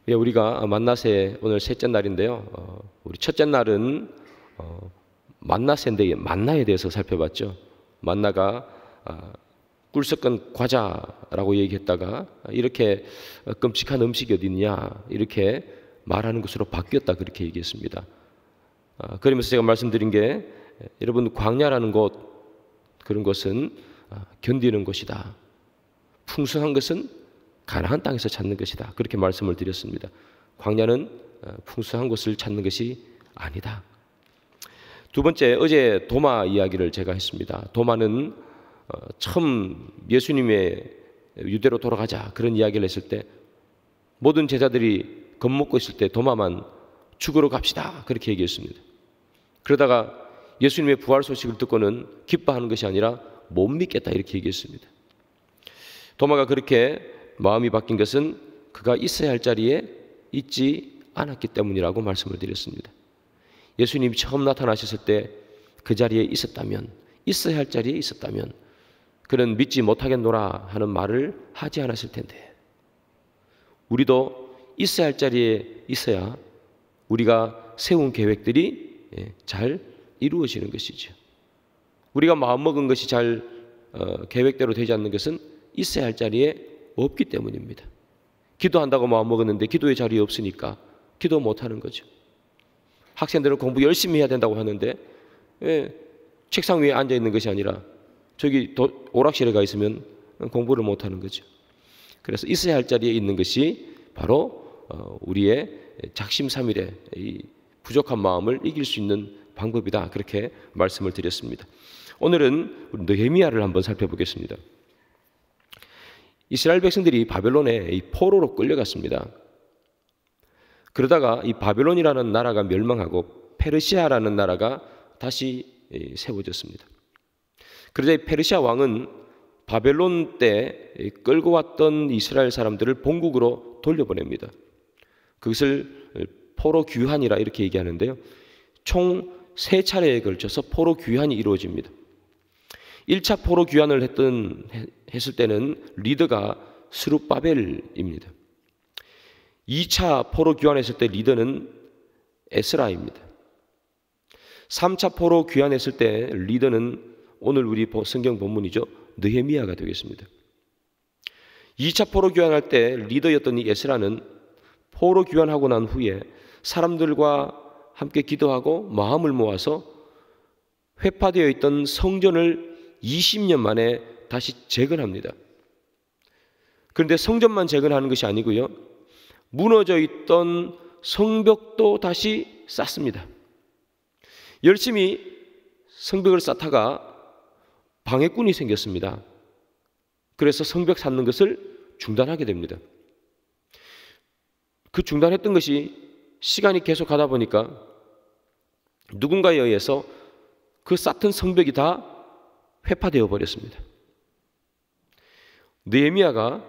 예, 우리가 만나세 오늘 셋째 날인데요. 우리 첫째 날은 만나세인데 만나에 대해서 살펴봤죠. 만나가 꿀 섞은 과자라고 얘기했다가 이렇게 끔찍한 음식이 어디 있냐 이렇게 말하는 것으로 바뀌었다 그렇게 얘기했습니다. 그러면서 제가 말씀드린 게 여러분 광야라는 곳 그런 것은 견디는 곳이다. 풍성한 것은 가나안 땅에서 찾는 것이다. 그렇게 말씀을 드렸습니다. 광야는 풍성한 곳을 찾는 것이 아니다. 두 번째, 어제 도마 이야기를 제가 했습니다. 도마는 처음 예수님의 유대로 돌아가자 그런 이야기를 했을 때 모든 제자들이 겁먹고 있을 때 도마만 죽으러 갑시다 그렇게 얘기했습니다. 그러다가 예수님의 부활 소식을 듣고는 기뻐하는 것이 아니라 못 믿겠다 이렇게 얘기했습니다. 도마가 그렇게 마음이 바뀐 것은 그가 있어야 할 자리에 있지 않았기 때문이라고 말씀을 드렸습니다. 예수님이 처음 나타나셨을 때 그 자리에 있었다면, 있어야 할 자리에 있었다면 그는 믿지 못하겠노라 하는 말을 하지 않았을 텐데 우리도 있어야 할 자리에 있어야 우리가 세운 계획들이 잘 이루어지는 것이죠. 우리가 마음먹은 것이 잘 계획대로 되지 않는 것은 있어야 할 자리에 없기 때문입니다. 기도한다고 마음먹었는데 기도의 자리에 없으니까 기도 못하는 거죠. 학생들은 공부 열심히 해야 된다고 하는데 책상 위에 앉아있는 것이 아니라 저기 오락실에 가 있으면 공부를 못하는 거죠. 그래서 있어야 할 자리에 있는 것이 바로 우리의 작심삼일의 이 부족한 마음을 이길 수 있는 방법이다 그렇게 말씀을 드렸습니다. 오늘은 느헤미야를 한번 살펴보겠습니다. 이스라엘 백성들이 바벨론에 이 포로로 끌려갔습니다. 그러다가 이 바벨론이라는 나라가 멸망하고 페르시아라는 나라가 다시 세워졌습니다. 그러자 이 페르시아 왕은 바벨론 때 끌고 왔던 이스라엘 사람들을 본국으로 돌려보냅니다. 그것을 포로 귀환이라 이렇게 얘기하는데요. 총 3차례에 걸쳐서 포로 귀환이 이루어집니다. 1차 포로 귀환을 했을 때는 리더가 스룹바벨입니다. 2차 포로 귀환했을 때 리더는 에스라입니다. 3차 포로 귀환했을 때 리더는 오늘 우리 성경 본문이죠. 느헤미야가 되겠습니다. 2차 포로 귀환할 때 리더였던 이 에스라는 포로 귀환하고 난 후에 사람들과 함께 기도하고 마음을 모아서 회파되어 있던 성전을 20년 만에 다시 재건합니다. 그런데 성전만 재건하는 것이 아니고요. 무너져 있던 성벽도 다시 쌓습니다. 열심히 성벽을 쌓다가 방해꾼이 생겼습니다. 그래서 성벽 쌓는 것을 중단하게 됩니다. 그 중단했던 것이 시간이 계속 가다 보니까 누군가에 의해서 그 쌓던 성벽이 다 회파되어 버렸습니다. 느헤미야가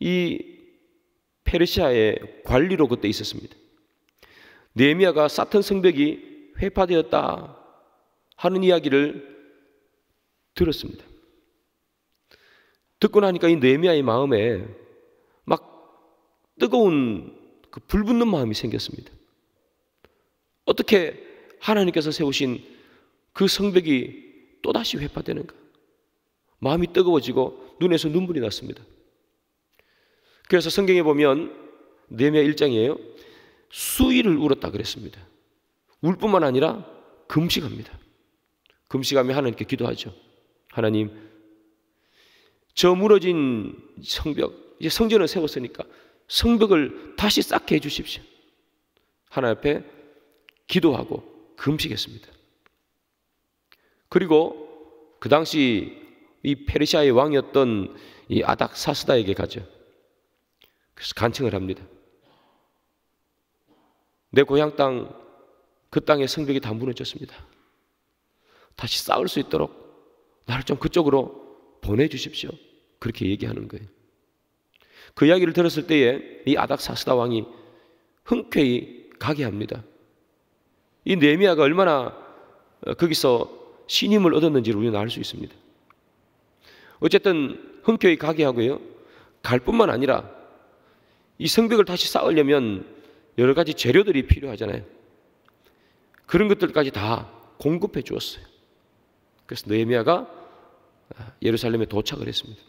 이 페르시아의 관리로 그때 있었습니다. 느헤미야가 쌓던 성벽이 회파되었다 하는 이야기를 들었습니다. 듣고 나니까 이 느헤미야의 마음에 막 뜨거운 그 불붙는 마음이 생겼습니다. 어떻게 하나님께서 세우신 그 성벽이 또다시 회파되는가? 마음이 뜨거워지고 눈에서 눈물이 났습니다. 그래서 성경에 보면 느헤미야 1장이에요. 수일을 울었다 그랬습니다. 울 뿐만 아니라 금식합니다. 금식하며 하나님께 기도하죠. 하나님, 저 무너진 성벽, 이제 성전을 세웠으니까 성벽을 다시 쌓게 해주십시오. 하나님 앞에 기도하고 금식했습니다. 그리고 그 당시 이 페르시아의 왕이었던 이 아닥사스다에게 가죠. 그래서 간청을 합니다. 내 고향 땅, 그 땅의 성벽이 다 무너졌습니다. 다시 쌓을 수 있도록 나를 좀 그쪽으로 보내주십시오. 그렇게 얘기하는 거예요. 그 이야기를 들었을 때에 이 아닥사스다 왕이 흔쾌히 가게 합니다. 이 느헤미야가 얼마나 거기서 신임을 얻었는지를 우리는 알 수 있습니다. 어쨌든 흔쾌히 가게 하고요. 갈 뿐만 아니라 이 성벽을 다시 쌓으려면 여러 가지 재료들이 필요하잖아요. 그런 것들까지 다 공급해 주었어요. 그래서 느헤미야가 예루살렘에 도착을 했습니다.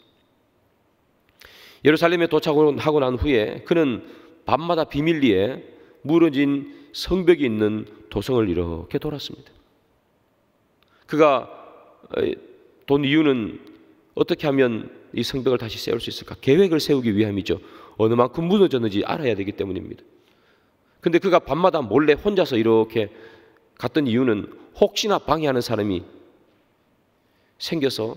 예루살렘에 도착하고 난 후에 그는 밤마다 비밀리에 무너진 성벽이 있는 도성을 이렇게 돌았습니다. 그가 돈 이유는 어떻게 하면 이 성벽을 다시 세울 수 있을까? 계획을 세우기 위함이죠. 어느 만큼 무너졌는지 알아야 되기 때문입니다. 근데 그가 밤마다 몰래 혼자서 이렇게 갔던 이유는 혹시나 방해하는 사람이 생겨서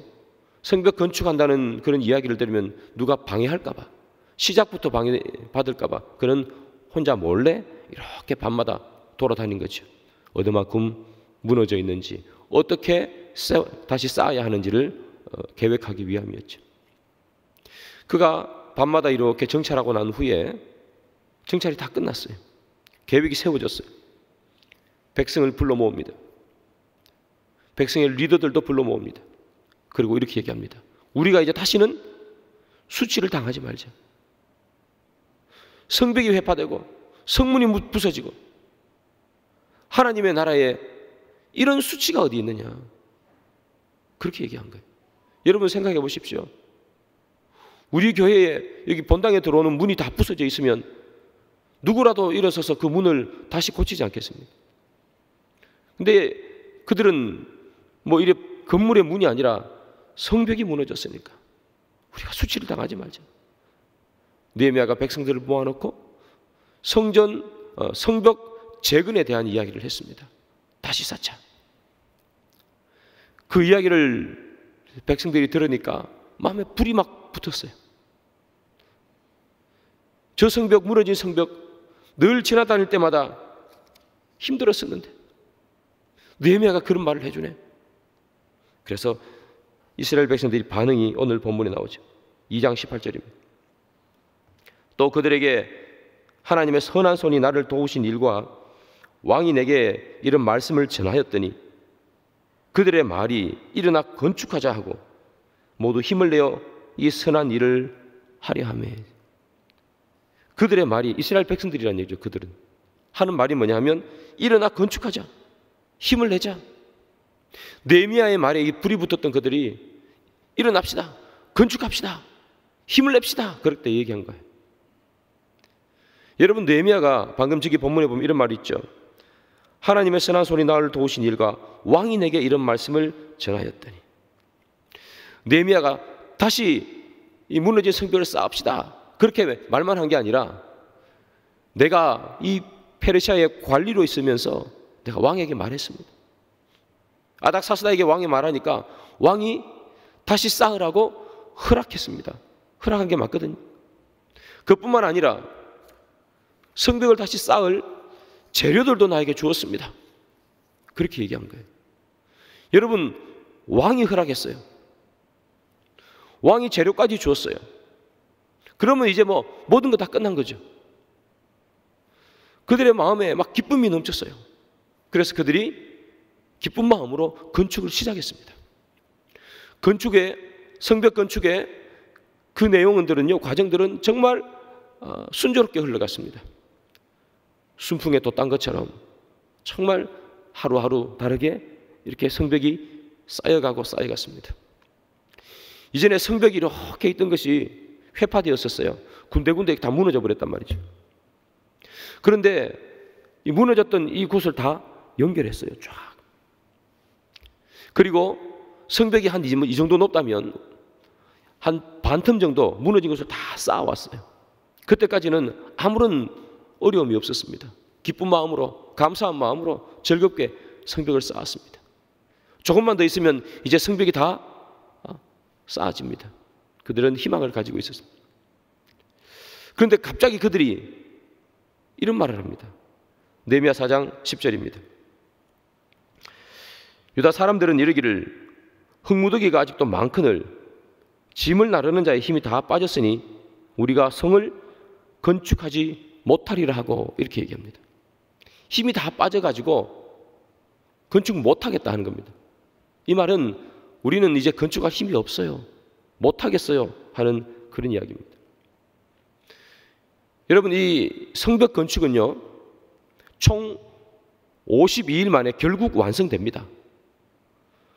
성벽 건축한다는 그런 이야기를 들으면 누가 방해할까 봐, 시작부터 방해받을까 봐 그는 혼자 몰래 이렇게 밤마다 돌아다닌 거죠. 어느 만큼 무너져 있는지, 어떻게 다시 쌓아야 하는지를 계획하기 위함이었죠. 그가 밤마다 이렇게 정찰하고 난 후에 정찰이 다 끝났어요. 계획이 세워졌어요. 백성을 불러 모읍니다. 백성의 리더들도 불러 모읍니다. 그리고 이렇게 얘기합니다. 우리가 이제 다시는 수치를 당하지 말자. 성벽이 회파되고 성문이 부서지고 하나님의 나라에 이런 수치가 어디 있느냐. 그렇게 얘기한 거예요. 여러분 생각해 보십시오. 우리 교회에 여기 본당에 들어오는 문이 다 부서져 있으면 누구라도 일어서서 그 문을 다시 고치지 않겠습니까? 근데 그들은 뭐 이래 건물의 문이 아니라 성벽이 무너졌으니까 우리가 수치를 당하지 말자. 느헤미야가 백성들을 모아놓고 성벽 재건에 대한 이야기를 했습니다. 다시 쌓자. 그 이야기를 백성들이 들으니까 마음에 불이 막 붙었어요. 저 성벽, 무너진 성벽 늘 지나다닐 때마다 힘들었었는데 느헤미야가 그런 말을 해주네. 그래서 이스라엘 백성들이 반응이 오늘 본문에 나오죠. 2장 18절입니다. 또 그들에게 하나님의 선한 손이 나를 도우신 일과 왕이 내게 이런 말씀을 전하였더니 그들의 말이 일어나 건축하자 하고 모두 힘을 내어 이 선한 일을 하려 하며. 그들의 말이 이스라엘 백성들이라는 얘기죠. 그들은 하는 말이 뭐냐 하면 일어나 건축하자, 힘을 내자. 느헤미야의 말에 불이 붙었던 그들이 일어납시다, 건축합시다, 힘을 냅시다, 그럴 때 얘기한 거예요. 여러분, 느헤미야가 방금 저기 본문에 보면 이런 말이 있죠. 하나님의 선한 손이 나를 도우신 일과 왕이 내게 이런 말씀을 전하였더니. 느헤미야가 다시 이 무너진 성벽을 쌓읍시다, 그렇게 말만 한 게 아니라 내가 이 페르시아의 관리로 있으면서 내가 왕에게 말했습니다. 아닥사스다에게 왕이 말하니까 왕이 다시 쌓으라고 허락했습니다. 허락한 게 맞거든요. 그뿐만 아니라 성벽을 다시 쌓을 재료들도 나에게 주었습니다. 그렇게 얘기한 거예요. 여러분, 왕이 허락했어요. 왕이 재료까지 주었어요. 그러면 이제 뭐 모든 거 다 끝난 거죠. 그들의 마음에 막 기쁨이 넘쳤어요. 그래서 그들이 기쁜 마음으로 건축을 시작했습니다. 성벽 건축의 그 내용들은요, 과정들은 정말 순조롭게 흘러갔습니다. 순풍에 돛단 것처럼 정말 하루하루 다르게 이렇게 성벽이 쌓여가고 쌓여갔습니다. 이전에 성벽이 이렇게 있던 것이 회파되었었어요. 군데군데 다 무너져 버렸단 말이죠. 그런데 이 무너졌던 이 곳을 다 연결했어요. 쫙. 그리고 성벽이 한 이 정도 높다면 한 반틈 정도 무너진 것을 다 쌓아왔어요. 그때까지는 아무런 어려움이 없었습니다. 기쁜 마음으로, 감사한 마음으로 즐겁게 성벽을 쌓았습니다. 조금만 더 있으면 이제 성벽이 다 쌓아집니다. 그들은 희망을 가지고 있었습니다. 그런데 갑자기 그들이 이런 말을 합니다. 느헤미야 4장 10절입니다. 유다 사람들은 이르기를 흙무더기가 아직도 많거늘 짐을 나르는 자의 힘이 다 빠졌으니 우리가 성을 건축하지 못하리라 하고 이렇게 얘기합니다. 힘이 다 빠져가지고 건축 못하겠다 하는 겁니다. 이 말은 우리는 이제 건축할 힘이 없어요, 못하겠어요 하는 그런 이야기입니다. 여러분, 이 성벽 건축은요, 총 52일 만에 결국 완성됩니다.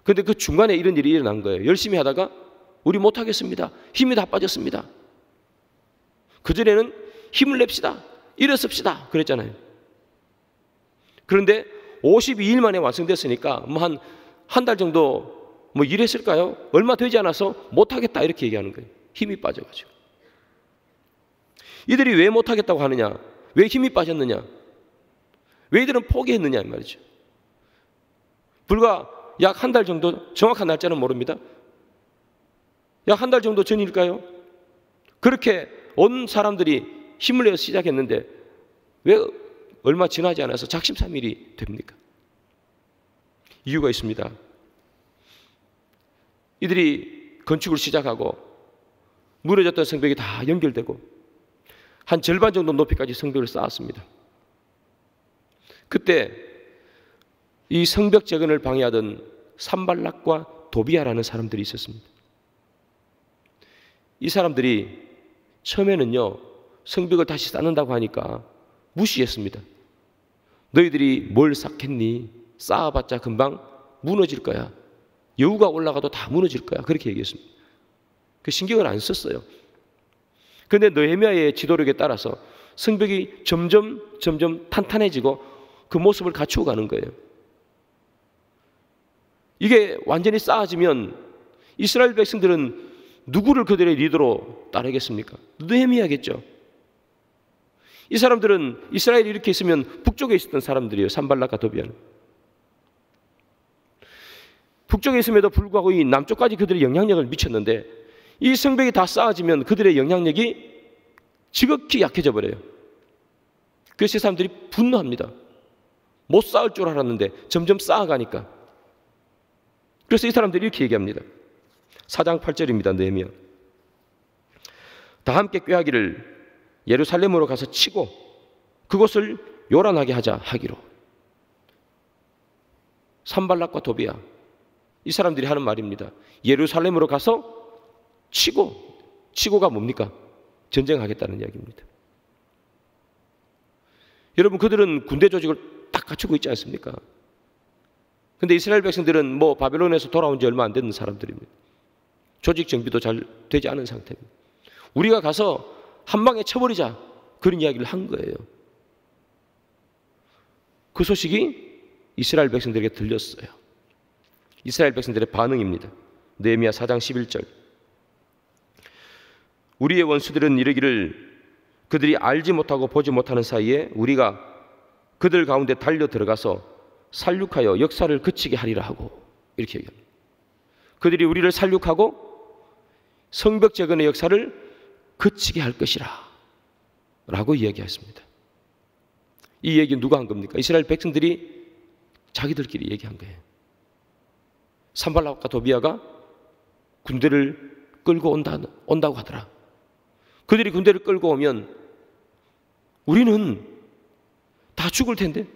그런데 그 중간에 이런 일이 일어난 거예요. 열심히 하다가 우리 못하겠습니다. 힘이 다 빠졌습니다. 그전에는 힘을 냅시다. 일어섭시다. 그랬잖아요. 그런데 52일 만에 완성됐으니까 뭐 한 달 정도 뭐 일했을까요? 얼마 되지 않아서 못하겠다 이렇게 얘기하는 거예요. 힘이 빠져가지고. 이들이 왜 못하겠다고 하느냐? 왜 힘이 빠졌느냐? 왜 이들은 포기했느냐 이 말이죠. 불과 약 한 달 정도, 정확한 날짜는 모릅니다. 약 한 달 정도 전일까요? 그렇게 온 사람들이 힘을 내어 시작했는데 왜 얼마 지나지 않아서 작심삼일이 됩니까? 이유가 있습니다. 이들이 건축을 시작하고 무너졌던 성벽이 다 연결되고 한 절반 정도 높이까지 성벽을 쌓았습니다. 그때 이 성벽 재건을 방해하던 산발락과 도비아라는 사람들이 있었습니다. 이 사람들이 처음에는요, 성벽을 다시 쌓는다고 하니까 무시했습니다. 너희들이 뭘 쌓겠니? 쌓아봤자 금방 무너질 거야. 여우가 올라가도 다 무너질 거야. 그렇게 얘기했습니다. 그 신경을 안 썼어요. 그런데 느헤미야의 지도력에 따라서 성벽이 점점 탄탄해지고 그 모습을 갖추어 가는 거예요. 이게 완전히 쌓아지면 이스라엘 백성들은 누구를 그들의 리더로 따르겠습니까? 느헤미야겠죠. 이 사람들은 이스라엘이 이렇게 있으면 북쪽에 있었던 사람들이에요. 산발락과 도비아는. 북쪽에 있음에도 불구하고 이 남쪽까지 그들의 영향력을 미쳤는데 이 성벽이 다 쌓아지면 그들의 영향력이 지극히 약해져 버려요. 그래서 이 사람들이 분노합니다. 못 쌓을 줄 알았는데 점점 쌓아가니까. 그래서 이 사람들이 이렇게 얘기합니다. 4장 8절입니다. 느헤미야. 다 함께 꾀하기를 예루살렘으로 가서 치고 그곳을 요란하게 하자 하기로. 산발락과 도비아, 이 사람들이 하는 말입니다. 예루살렘으로 가서 치고가 뭡니까? 전쟁하겠다는 이야기입니다. 여러분, 그들은 군대 조직을 딱 갖추고 있지 않습니까? 근데 이스라엘 백성들은 뭐 바벨론에서 돌아온 지 얼마 안 되는 사람들입니다. 조직 정비도 잘 되지 않은 상태입니다. 우리가 가서 한 방에 쳐버리자, 그런 이야기를 한 거예요. 그 소식이 이스라엘 백성들에게 들렸어요. 이스라엘 백성들의 반응입니다. 느헤미야 4장 11절. 우리의 원수들은 이르기를 그들이 알지 못하고 보지 못하는 사이에 우리가 그들 가운데 달려 들어가서 살육하여 역사를 그치게 하리라 하고, 이렇게 얘기합니다. 그들이 우리를 살육하고 성벽 재건의 역사를 그치게 할 것이라 라고 이야기했습니다. 이 얘기 누가 한 겁니까? 이스라엘 백성들이 자기들끼리 얘기한 거예요. 산발락과 도비아가 군대를 끌고 온다고 하더라. 그들이 군대를 끌고 오면 우리는 다 죽을 텐데,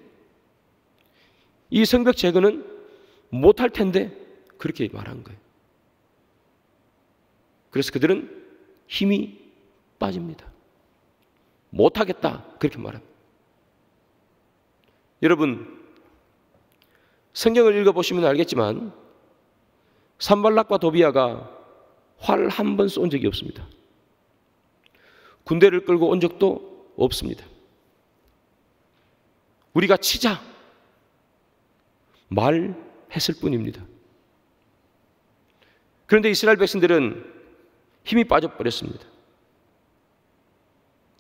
이 성벽 재건은 못할 텐데, 그렇게 말한 거예요. 그래서 그들은 힘이 빠집니다. 못하겠다, 그렇게 말합니다. 여러분, 성경을 읽어보시면 알겠지만 산발락과 도비아가 활 한 번 쏜 적이 없습니다. 군대를 끌고 온 적도 없습니다. 우리가 치자 말했을 뿐입니다. 그런데 이스라엘 백성들은 힘이 빠져버렸습니다.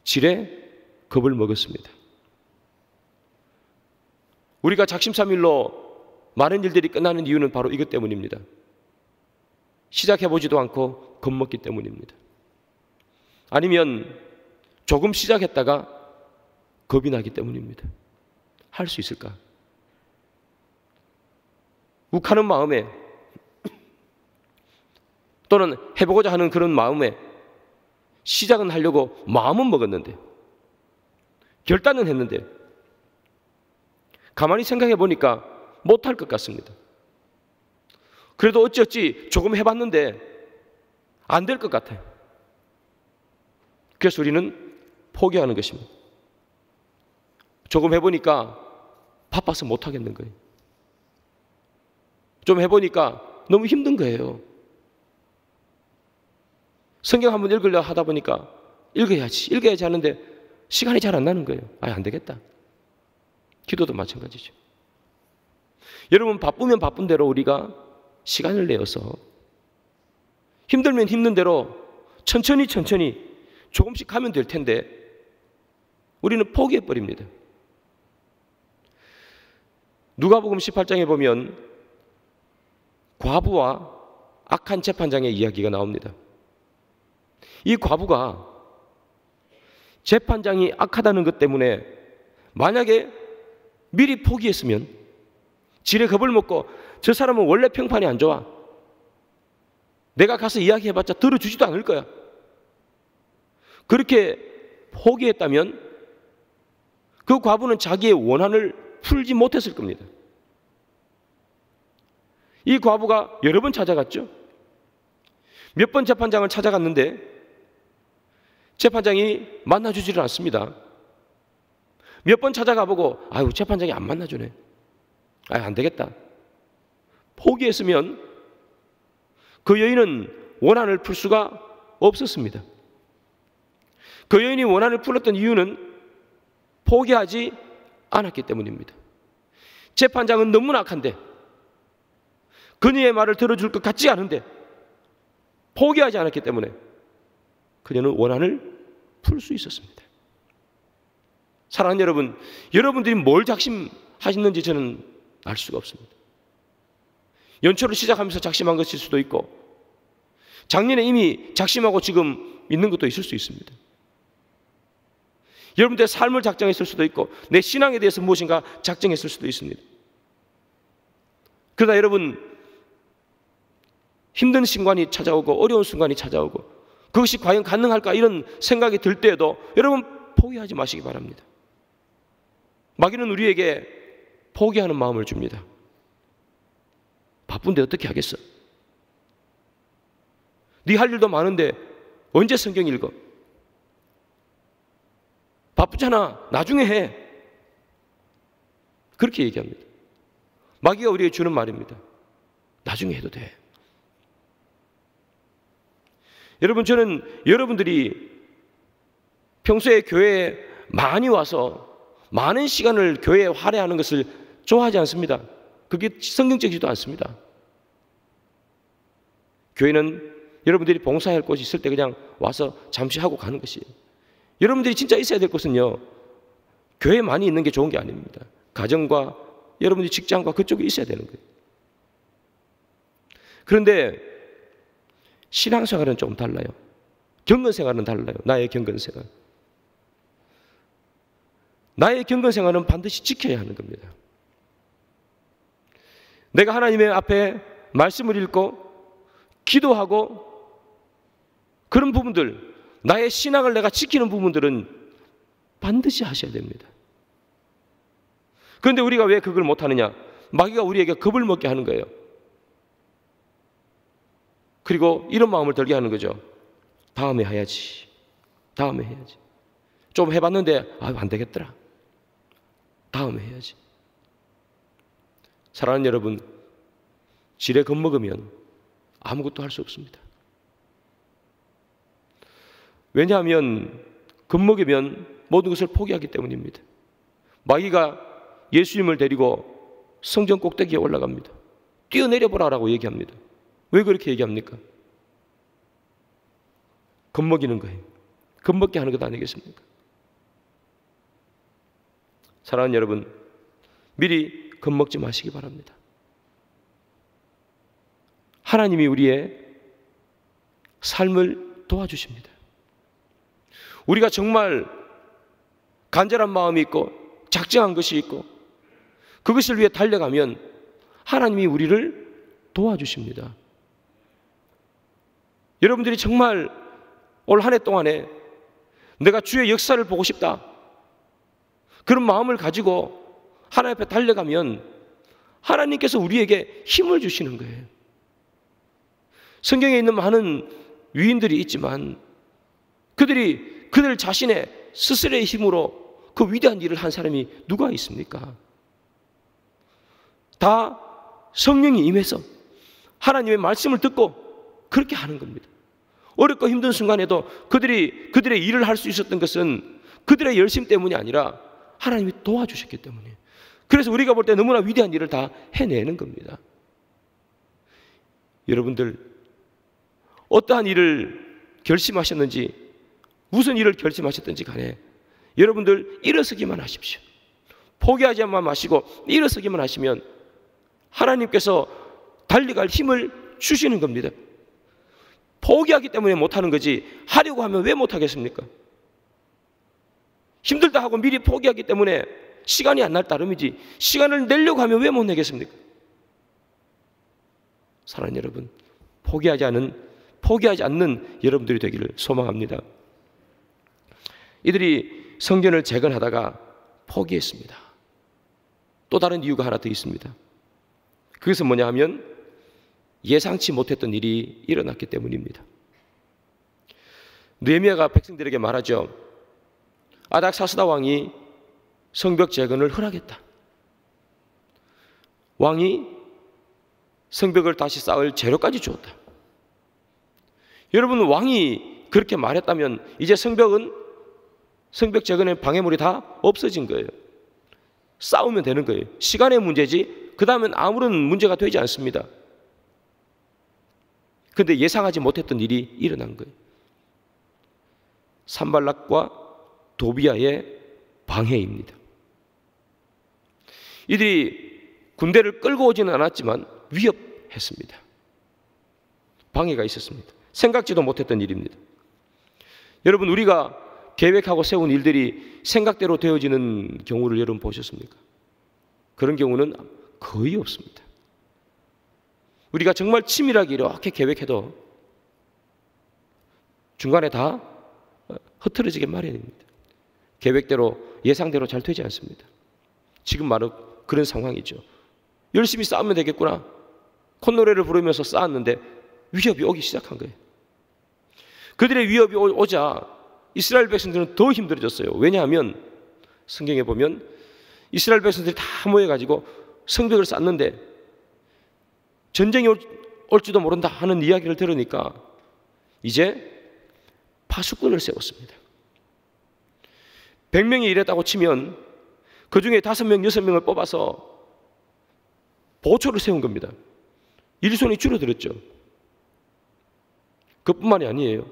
지레 겁을 먹었습니다. 우리가 작심삼일로 많은 일들이 끝나는 이유는 바로 이것 때문입니다. 시작해보지도 않고 겁먹기 때문입니다. 아니면 조금 시작했다가 겁이 나기 때문입니다. 할 수 있을까? 욱하는 마음에 또는 해보고자 하는 그런 마음에 시작은 하려고 마음은 먹었는데, 결단은 했는데 가만히 생각해 보니까 못할 것 같습니다. 그래도 어찌어찌 조금 해봤는데 안 될 것 같아요. 그래서 우리는 포기하는 것입니다. 조금 해보니까 바빠서 못하겠는 거예요. 좀 해보니까 너무 힘든 거예요. 성경 한번 읽으려 하다 보니까 읽어야지 하는데 시간이 잘 안 나는 거예요. 안 되겠다. 기도도 마찬가지죠. 여러분, 바쁘면 바쁜 대로 우리가 시간을 내어서 힘들면 힘든 대로 천천히 조금씩 가면 될 텐데 우리는 포기해버립니다. 누가복음 18장에 보면 과부와 악한 재판장의 이야기가 나옵니다. 이 과부가 재판장이 악하다는 것 때문에 만약에 미리 포기했으면 지레 겁을 먹고 저 사람은 원래 평판이 안 좋아. 내가 가서 이야기해봤자 들어주지도 않을 거야. 그렇게 포기했다면 그 과부는 자기의 원한을 풀지 못했을 겁니다. 이 과부가 여러 번 찾아갔죠. 몇 번 재판장을 찾아갔는데 재판장이 만나주지를 않습니다. 몇 번 찾아가보고 재판장이 안 만나주네. 안 되겠다. 포기했으면 그 여인은 원한을 풀 수가 없었습니다. 그 여인이 원한을 풀었던 이유는 포기하지 않았기 때문입니다. 재판장은 너무나 악한데 그녀의 말을 들어줄 것 같지 않은데 포기하지 않았기 때문에 그녀는 원한을 풀 수 있었습니다. 사랑하는 여러분, 여러분들이 뭘 작심하셨는지 저는 알 수가 없습니다. 연초를 시작하면서 작심한 것일 수도 있고 작년에 이미 작심하고 지금 있는 것도 있을 수 있습니다. 여러분들의 삶을 작정했을 수도 있고 내 신앙에 대해서 무엇인가 작정했을 수도 있습니다. 그러다 여러분 힘든 순간이 찾아오고 어려운 순간이 찾아오고 그것이 과연 가능할까 이런 생각이 들 때에도 여러분 포기하지 마시기 바랍니다. 마귀는 우리에게 포기하는 마음을 줍니다. 바쁜데 어떻게 하겠어? 네 할 일도 많은데 언제 성경 읽어? 바쁘잖아. 나중에 해. 그렇게 얘기합니다. 마귀가 우리에게 주는 말입니다. 나중에 해도 돼. 여러분, 저는 여러분들이 평소에 교회에 많이 와서 많은 시간을 교회에 할애하는 것을 좋아하지 않습니다. 그게 성경적이지도 않습니다. 교회는 여러분들이 봉사할 곳이 있을 때 그냥 와서 잠시 하고 가는 것이에요. 여러분들이 진짜 있어야 될 곳은요, 교회에 많이 있는 게 좋은 게 아닙니다. 가정과 여러분들이 직장과 그쪽에 있어야 되는 거예요. 그런데 신앙생활은 좀 달라요. 경건생활은 달라요. 나의 경건생활. 나의 경건생활은 반드시 지켜야 하는 겁니다. 내가 하나님의 앞에 말씀을 읽고 기도하고 그런 부분들, 나의 신앙을 내가 지키는 부분들은 반드시 하셔야 됩니다. 그런데 우리가 왜 그걸 못하느냐? 마귀가 우리에게 겁을 먹게 하는 거예요. 그리고 이런 마음을 들게 하는 거죠. 다음에 해야지. 다음에 해야지. 좀 해봤는데 안 되겠더라. 다음에 해야지. 사랑하는 여러분, 지레 겁먹으면 아무것도 할 수 없습니다. 왜냐하면 겁먹으면 모든 것을 포기하기 때문입니다. 마귀가 예수님을 데리고 성전 꼭대기에 올라갑니다. 뛰어내려보라라고 얘기합니다. 왜 그렇게 얘기합니까? 겁먹이는 거예요. 겁먹게 하는 것 아니겠습니까? 사랑하는 여러분, 미리 겁먹지 마시기 바랍니다. 하나님이 우리의 삶을 도와주십니다. 우리가 정말 간절한 마음이 있고 작정한 것이 있고 그것을 위해 달려가면 하나님이 우리를 도와주십니다. 여러분들이 정말 올 한 해 동안에 내가 주의 역사를 보고 싶다, 그런 마음을 가지고 하나님 앞에 달려가면 하나님께서 우리에게 힘을 주시는 거예요. 성경에 있는 많은 위인들이 있지만 그들 자신의 스스로의 힘으로 그 위대한 일을 한 사람이 누가 있습니까? 다 성령이 임해서 하나님의 말씀을 듣고 그렇게 하는 겁니다. 어렵고 힘든 순간에도 그들의 일을 할 수 있었던 것은 그들의 열심 때문이 아니라 하나님이 도와주셨기 때문에. 그래서 우리가 볼 때 너무나 위대한 일을 다 해내는 겁니다. 여러분들, 어떠한 일을 결심하셨는지, 무슨 일을 결심하셨든지 간에 여러분들 일어서기만 하십시오. 포기하지만 마시고 일어서기만 하시면 하나님께서 달려갈 힘을 주시는 겁니다. 포기하기 때문에 못하는 거지, 하려고 하면 왜 못하겠습니까? 힘들다 하고 미리 포기하기 때문에 시간이 안 날 따름이지, 시간을 내려고 하면 왜 못 내겠습니까? 사랑하는 여러분, 포기하지 않는 여러분들이 되기를 소망합니다. 이들이 성전을 재건하다가 포기했습니다. 또 다른 이유가 하나 더 있습니다. 그것은 뭐냐 하면 예상치 못했던 일이 일어났기 때문입니다. 느헤미야가 백성들에게 말하죠. 아닥사스다 왕이 성벽 재건을 허락했다. 왕이 성벽을 다시 쌓을 재료까지 주었다. 여러분, 왕이 그렇게 말했다면 이제 성벽 재건의 방해물이 다 없어진 거예요. 싸우면 되는 거예요. 시간의 문제지 그 다음엔 아무런 문제가 되지 않습니다. 그런데 예상하지 못했던 일이 일어난 거예요. 산발락과 도비아의 방해입니다. 이들이 군대를 끌고 오지는 않았지만 위협했습니다. 방해가 있었습니다. 생각지도 못했던 일입니다. 여러분, 우리가 계획하고 세운 일들이 생각대로 되어지는 경우를 여러분 보셨습니까? 그런 경우는 거의 없습니다. 우리가 정말 치밀하게 이렇게 계획해도 중간에 다 흐트러지게 마련입니다. 계획대로, 예상대로 잘 되지 않습니다. 지금 바로 그런 상황이죠. 열심히 싸우면 되겠구나. 콧노래를 부르면서 싸웠는데 위협이 오기 시작한 거예요. 그들의 위협이 오자 이스라엘 백성들은 더 힘들어졌어요. 왜냐하면 성경에 보면 이스라엘 백성들이 다 모여가지고 성벽을 쌓는데 전쟁이 올지도 모른다 하는 이야기를 들으니까 이제 파수꾼을 세웠습니다. 100명이 일했다고 치면 그 중에 5명, 6명을 뽑아서 보초를 세운 겁니다. 일손이 줄어들었죠. 그뿐만이 아니에요.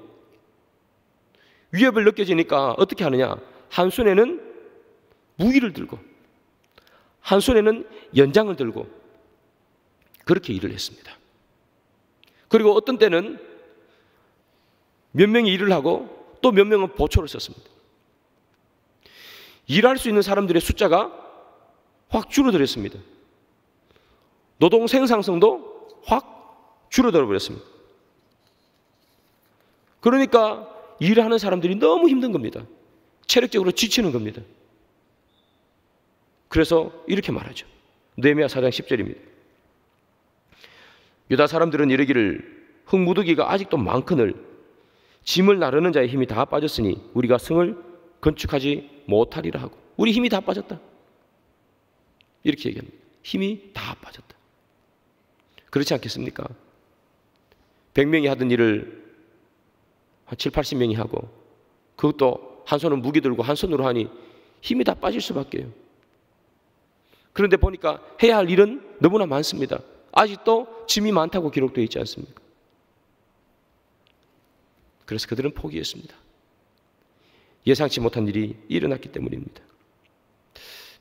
위협을 느껴지니까 어떻게 하느냐? 한 손에는 무기를 들고 한 손에는 연장을 들고 그렇게 일을 했습니다. 그리고 어떤 때는 몇 명이 일을 하고 또 몇 명은 보초를 썼습니다. 일할 수 있는 사람들의 숫자가 확 줄어들었습니다. 노동 생산성도 확 줄어들어 버렸습니다. 그러니까 일하는 사람들이 너무 힘든 겁니다. 체력적으로 지치는 겁니다. 그래서 이렇게 말하죠. 느헤미야 4장 10절입니다. 유다 사람들은 이르기를 흙무더기가 아직도 많거늘 짐을 나르는 자의 힘이 다 빠졌으니 우리가 성을 건축하지 못하리라 하고, 우리 힘이 다 빠졌다. 이렇게 얘기합니다. 힘이 다 빠졌다. 그렇지 않겠습니까? 100명이 하던 일을 한 7, 80명이 하고 그것도 한 손은 무기 들고 한 손으로 하니 힘이 다 빠질 수밖에요. 그런데 보니까 해야 할 일은 너무나 많습니다. 아직도 짐이 많다고 기록되어 있지 않습니까? 그래서 그들은 포기했습니다. 예상치 못한 일이 일어났기 때문입니다.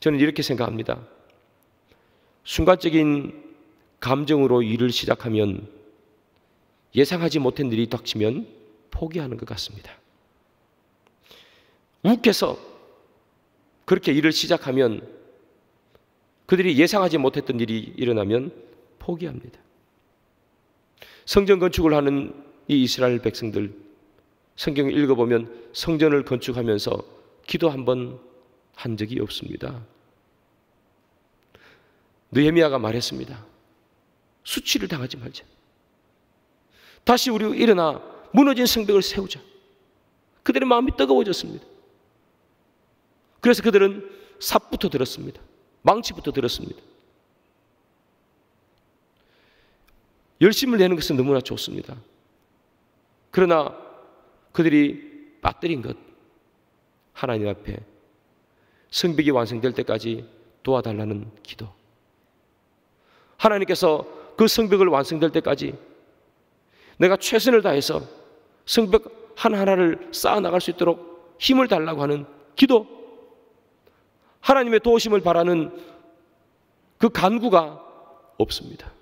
저는 이렇게 생각합니다. 순간적인 감정으로 일을 시작하면 예상하지 못한 일이 닥치면 포기하는 것 같습니다. 욱해서 그렇게 일을 시작하면 그들이 예상하지 못했던 일이 일어나면 포기합니다. 성전 건축을 하는 이 이스라엘 백성들, 성경을 읽어보면 성전을 건축하면서 기도 한 번 한 적이 없습니다. 느헤미야가 말했습니다. 수치를 당하지 말자. 다시 우리 일어나 무너진 성벽을 세우자. 그들의 마음이 뜨거워졌습니다. 그래서 그들은 삽부터 들었습니다. 망치부터 들었습니다. 열심을 내는 것은 너무나 좋습니다. 그러나 그들이 빠뜨린 것, 하나님 앞에 성벽이 완성될 때까지 도와달라는 기도. 하나님께서 그 성벽을 완성될 때까지 내가 최선을 다해서 성벽 하나하나를 쌓아나갈 수 있도록 힘을 달라고 하는 기도. 하나님의 도우심을 바라는 그 간구가 없습니다.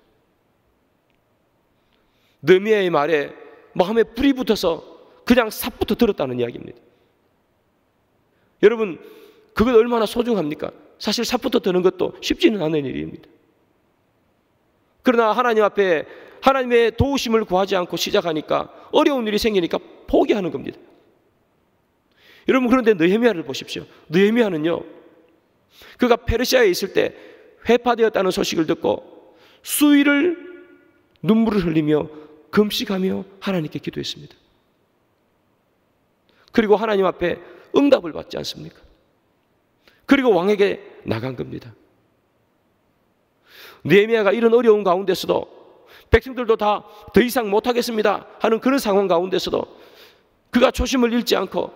느헤미야의 말에 마음에 불이 붙어서 그냥 삽부터 들었다는 이야기입니다. 여러분, 그것 얼마나 소중합니까? 사실 삽부터 드는 것도 쉽지는 않은 일입니다. 그러나 하나님 앞에 하나님의 도우심을 구하지 않고 시작하니까 어려운 일이 생기니까 포기하는 겁니다. 여러분, 그런데 느헤미야를 보십시오. 느헤미야는요, 그가 페르시아에 있을 때 회파되었다는 소식을 듣고 수일을 눈물을 흘리며 금식하며 하나님께 기도했습니다. 그리고 하나님 앞에 응답을 받지 않습니까? 그리고 왕에게 나간 겁니다. 느헤미야가 이런 어려운 가운데서도 백성들도 다 더 이상 못하겠습니다 하는 그런 상황 가운데서도 그가 초심을 잃지 않고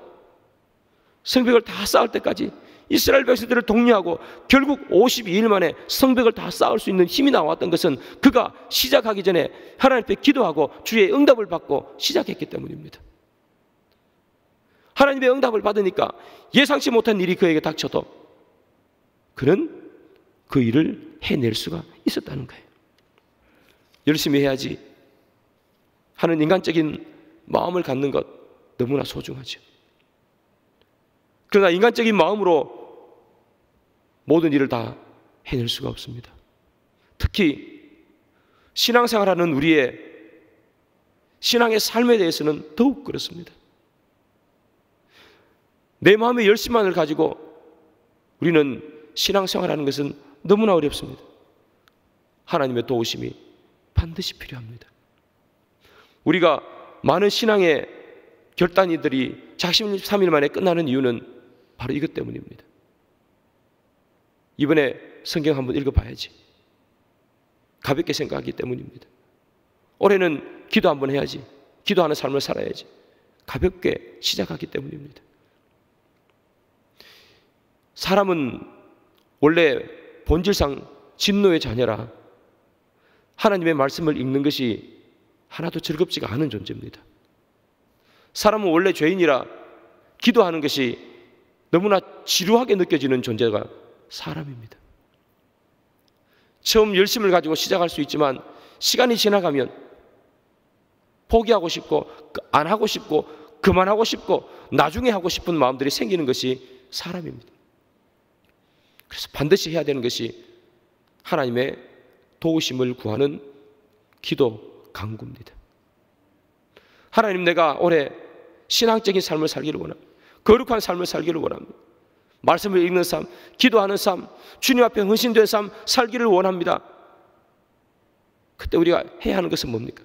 성벽을 다 쌓을 때까지 이스라엘 백성들을 독려하고 결국 52일 만에 성벽을 다 쌓을 수 있는 힘이 나왔던 것은 그가 시작하기 전에 하나님 앞에 기도하고 주의 응답을 받고 시작했기 때문입니다. 하나님의 응답을 받으니까 예상치 못한 일이 그에게 닥쳐도 그는 그 일을 해낼 수가 있었다는 거예요. 열심히 해야지 하는 인간적인 마음을 갖는 것 너무나 소중하죠. 그러나 인간적인 마음으로 모든 일을 다 해낼 수가 없습니다. 특히 신앙생활하는 우리의 신앙의 삶에 대해서는 더욱 그렇습니다. 내 마음의 열심만을 가지고 우리는 신앙생활하는 것은 너무나 어렵습니다. 하나님의 도우심이 반드시 필요합니다. 우리가 많은 신앙의 결단이들이 113일 만에 끝나는 이유는 바로 이것 때문입니다. 이번에 성경 한번 읽어봐야지. 가볍게 생각하기 때문입니다. 올해는 기도 한번 해야지. 기도하는 삶을 살아야지. 가볍게 시작하기 때문입니다. 사람은 원래 본질상 진노의 자녀라 하나님의 말씀을 읽는 것이 하나도 즐겁지가 않은 존재입니다. 사람은 원래 죄인이라 기도하는 것이 너무나 지루하게 느껴지는 존재가 사람입니다. 처음 열심을 가지고 시작할 수 있지만 시간이 지나가면 포기하고 싶고 안 하고 싶고 그만하고 싶고 나중에 하고 싶은 마음들이 생기는 것이 사람입니다. 그래서 반드시 해야 되는 것이 하나님의 도우심을 구하는 기도 간구입니다. 하나님, 내가 올해 신앙적인 삶을 살기를 원합니다. 거룩한 삶을 살기를 원합니다. 말씀을 읽는 삶, 기도하는 삶, 주님 앞에 헌신된 삶 살기를 원합니다. 그때 우리가 해야 하는 것은 뭡니까?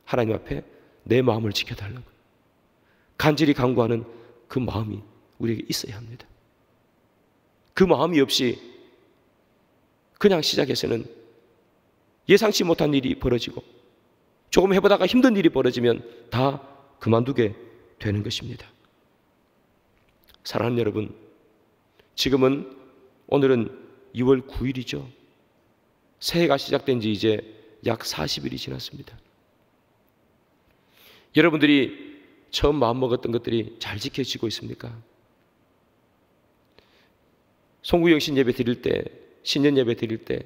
하나님 앞에 내 마음을 지켜달라고 간절히 간구하는 그 마음이 우리에게 있어야 합니다. 그 마음이 없이 그냥 시작해서는 예상치 못한 일이 벌어지고 조금 해보다가 힘든 일이 벌어지면 다 그만두게 되는 것입니다. 사랑하는 여러분, 지금은 오늘은 2월 9일이죠. 새해가 시작된 지 이제 약 40일이 지났습니다. 여러분들이 처음 마음먹었던 것들이 잘 지켜지고 있습니까? 송구영신 예배 드릴 때, 신년 예배 드릴 때,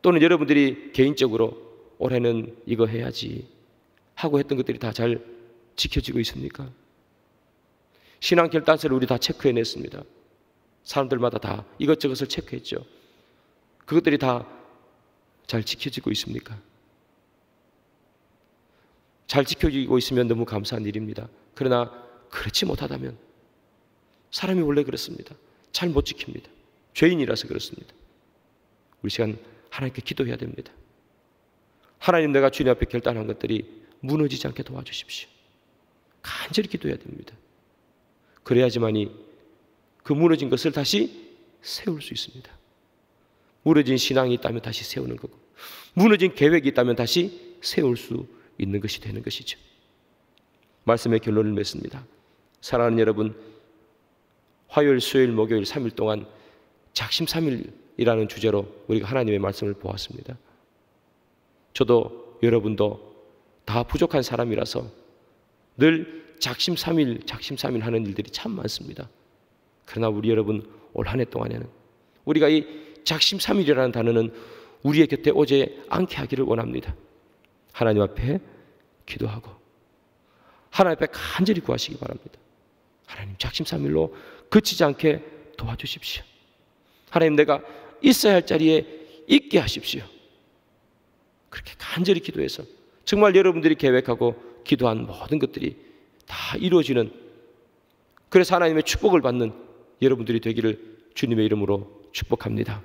또는 여러분들이 개인적으로 올해는 이거 해야지 하고 했던 것들이 다 잘 지켜지고 있습니까? 신앙 결단서를 우리 다 체크해냈습니다. 사람들마다 다 이것저것을 체크했죠. 그것들이 다 잘 지켜지고 있습니까? 잘 지켜지고 있으면 너무 감사한 일입니다. 그러나 그렇지 못하다면 사람이 원래 그렇습니다. 잘 못 지킵니다. 죄인이라서 그렇습니다. 우리 시간 하나님께 기도해야 됩니다. 하나님, 내가 주님 앞에 결단한 것들이 무너지지 않게 도와주십시오. 간절히 기도해야 됩니다. 그래야지만이 그 무너진 것을 다시 세울 수 있습니다. 무너진 신앙이 있다면 다시 세우는 거고, 무너진 계획이 있다면 다시 세울 수 있는 것이 되는 것이죠. 말씀의 결론을 맺습니다. 사랑하는 여러분, 화요일, 수요일, 목요일 3일 동안 작심삼일이라는 주제로 우리가 하나님의 말씀을 보았습니다. 저도 여러분도 다 부족한 사람이라서 늘 작심삼일 하는 일들이 참 많습니다. 그러나 우리 여러분, 올 한 해 동안에는 우리가 이 작심삼일이라는 단어는 우리의 곁에 오지 않게 하기를 원합니다. 하나님 앞에 기도하고 하나님 앞에 간절히 구하시기 바랍니다. 하나님, 작심삼일로 그치지 않게 도와주십시오. 하나님, 내가 있어야 할 자리에 있게 하십시오. 그렇게 간절히 기도해서 정말 여러분들이 계획하고 기도한 모든 것들이 다 이루어지는, 그래서 하나님의 축복을 받는 여러분들이 되기를 주님의 이름으로 축복합니다.